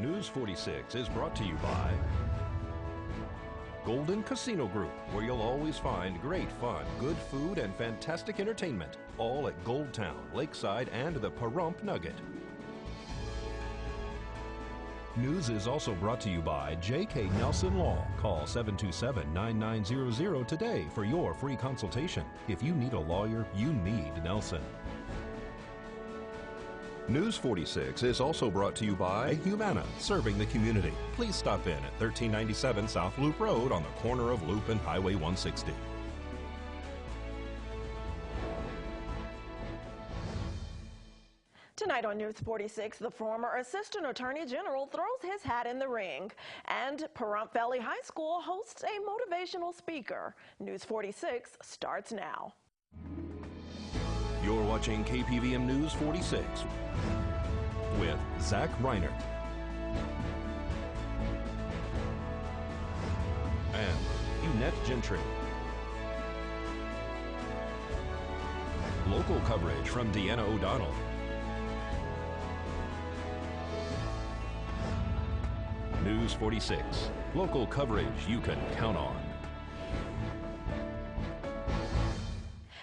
News 46 is brought to you by Golden Casino Group, where you'll always find great fun, good food, and fantastic entertainment, all at Gold Town, Lakeside, and the Pahrump Nugget. News is also brought to you by J.K. Nelson Law. Call 727-9900 today for your free consultation. If you need a lawyer, you need Nelson. News 46 is also brought to you by Humana, serving the community. Please stop in at 1397 South Loop Road on the corner of Loop and Highway 160. Tonight on News 46, the former Assistant Attorney General throws his hat in the ring, and Pahrump Valley High School hosts a motivational speaker. News 46 starts now. You're watching KPVM News 46 with Zach Reinert and Eunette Genrty. Local coverage from Deanna O'Donnell. News 46, local coverage you can count on.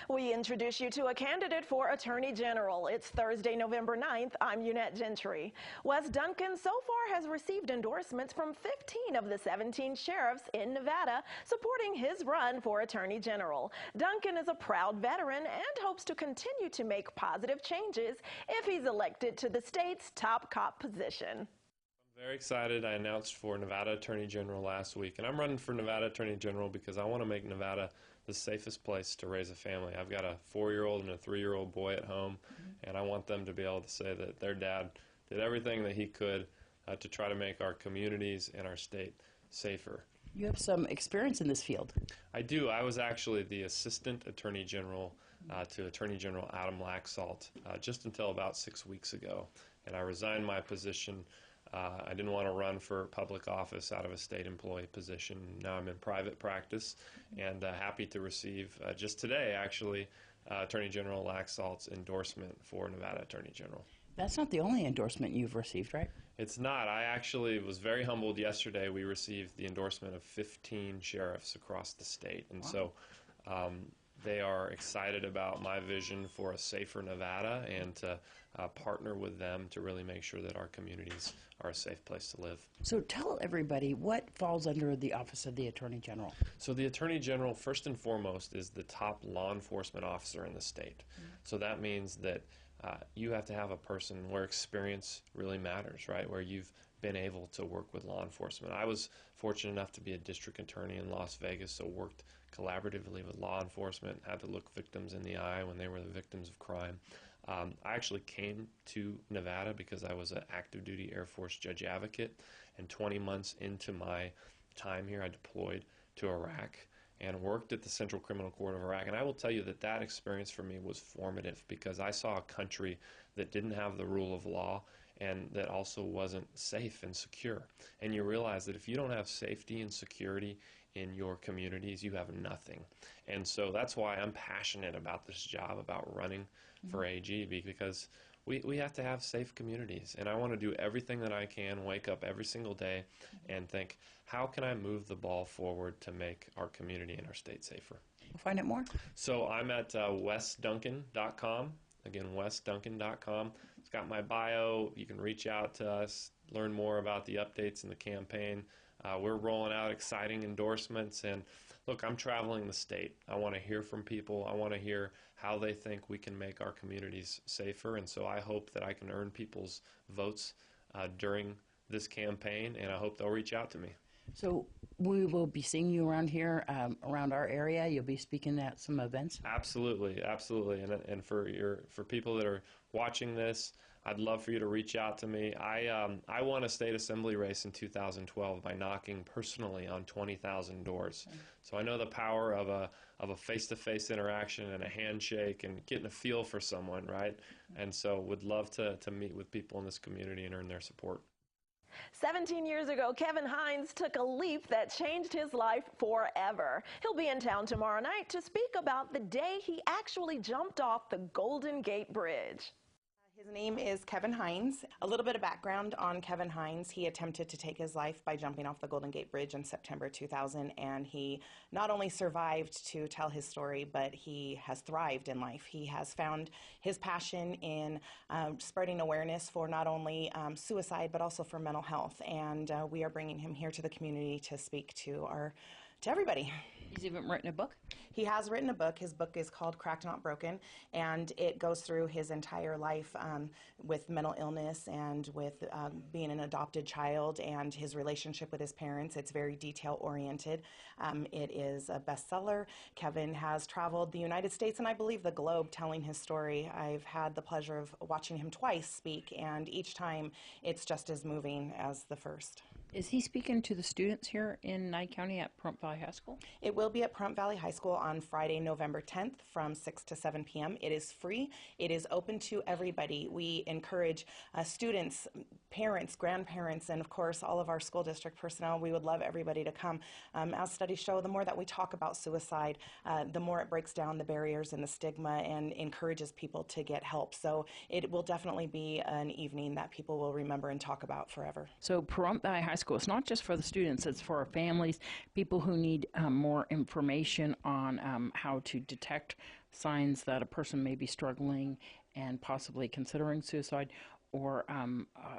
We introduce you to a candidate for Attorney General. It's Thursday, November 9th. I'm Eunette Genrty. Wes Duncan so far has received endorsements from 15 of the 17 sheriffs in Nevada supporting his run for Attorney General. Duncan is a proud veteran and hopes to continue to make positive changes if he's elected to the state's top cop position. I'm very excited. I announced for Nevada Attorney General last week, and I'm running for Nevada Attorney General because I want to make Nevada the safest place to raise a family. I've got a 4-year-old and a 3-year-old boy at home, and I want them to be able to say that their dad did everything that he could to try to make our communities and our state safer. You have some experience in this field. I do. I was actually the Assistant Attorney General to Attorney General Adam Laxalt just until about 6 weeks ago, and I resigned my position. I didn't want to run for public office out of a state employee position. Now I'm in private practice, and happy to receive, just today actually, Attorney General Laxalt's endorsement for Nevada Attorney General. That's not the only endorsement you've received, right? It's not. I actually was very humbled yesterday. We received the endorsement of 15 sheriffs across the state, and so they are excited about my vision for a safer Nevada and to partner with them to really make sure that our communities are a safe place to live. So tell everybody what falls under the Office of the Attorney General. So the Attorney General, first and foremost, is the top law enforcement officer in the state. So that means that you have to have a person where experience really matters, right? Where you've been able to work with law enforcement. I was fortunate enough to be a district attorney in Las Vegas, so worked collaboratively with law enforcement, had to look victims in the eye when they were the victims of crime. I actually came to Nevada because I was an active duty Air Force judge advocate, and 20 months into my time here I deployed to Iraq and worked at the Central Criminal Court of Iraq. And I will tell you that that experience for me was formative because I saw a country that didn't have the rule of law and that also wasn't safe and secure. And you realize that if you don't have safety and security in your communities, you have nothing. And so that's why I'm passionate about this job, about running for AG, because we have to have safe communities. And I want to do everything that I can, wake up every single day and think, how can I move the ball forward to make our community and our state safer? We'll find out more. So I'm at wesduncan.com. Again, wesduncan.com. It's got my bio. You can reach out to us, learn more about the updates in the campaign. We're rolling out exciting endorsements, and look, I'm traveling the state. I want to hear from people. I want to hear how they think we can make our communities safer, and so I hope that I can earn people's votes during this campaign, and I hope they'll reach out to me. So we will be seeing you around here, around our area. You'll be speaking at some events. Absolutely, absolutely. And for people that are watching this, I'd love for you to reach out to me. I won a state assembly race in 2012 by knocking personally on 20,000 doors. So I know the power of a face-to-face interaction and a handshake and getting a feel for someone, right? And so would love to meet with people in this community and earn their support. 17 years ago, Kevin Hines took a leap that changed his life forever. He'll be in town tomorrow night to speak about the day he actually jumped off the Golden Gate Bridge. His name is Kevin Hines. A little bit of background on Kevin Hines. He attempted to take his life by jumping off the Golden Gate Bridge in September 2000, and he not only survived to tell his story, but he has thrived in life. He has found his passion in spreading awareness for not only suicide, but also for mental health, and we are bringing him here to the community to speak to everybody. He's even written a book? He has written a book. His book is called Cracked Not Broken, and it goes through his entire life with mental illness and with being an adopted child and his relationship with his parents. It's very detail-oriented. It is a bestseller. Kevin has traveled the United States and I believe the globe telling his story. I've had the pleasure of watching him twice speak, and each time it's just as moving as the first. Is he speaking to the students here in Nye County at Pahrump Valley High School? It will be at Pahrump Valley High School on Friday, November 10th from 6 to 7 p.m. It is free. It is open to everybody. We encourage students, parents, grandparents, and of course all of our school district personnel. We would love everybody to come. As studies show, the more that we talk about suicide, the more it breaks down the barriers and the stigma and encourages people to get help. So it will definitely be an evening that people will remember and talk about forever. So Pahrump Valley High School, it's not just for the students, it's for our families, people who need more information on how to detect signs that a person may be struggling and possibly considering suicide, or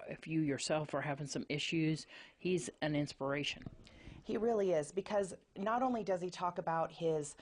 if you yourself are having some issues. He's an inspiration. He really is, because not only does he talk about his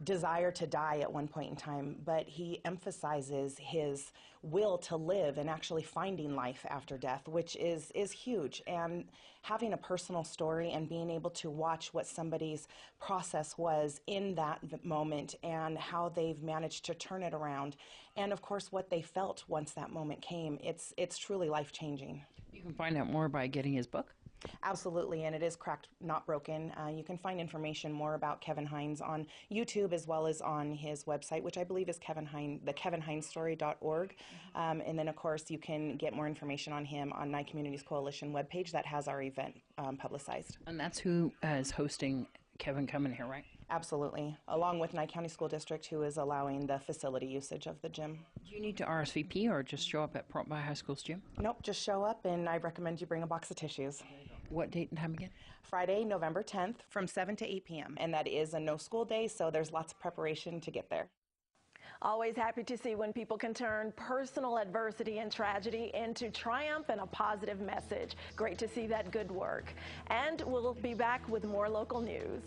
desire to die at one point in time, but he emphasizes his will to live and actually finding life after death, which is huge. And having a personal story and being able to watch what somebody's process was in that moment and how they've managed to turn it around, and of course what they felt once that moment came, it's truly life-changing. You can find out more by getting his book. Absolutely, and it is Cracked Not Broken. You can find information more about Kevin Hines on YouTube as well as on his website, which I believe is thekevinhinesstory.org. And then, of course, you can get more information on him on Nye Communities Coalition webpage that has our event publicized. And that's who is hosting Kevin coming here, right? Absolutely, along with Nye County School District, who is allowing the facility usage of the gym. Do you need to RSVP or just show up at Pahrump Valley High School's gym? Nope, just show up, and I recommend you bring a box of tissues. What date and time again? Friday, November 10th from 7 to 8 p.m. And that is a no-school day, so there's lots of preparation to get there. Always happy to see when people can turn personal adversity and tragedy into triumph and a positive message. Great to see that good work. And we'll be back with more local news.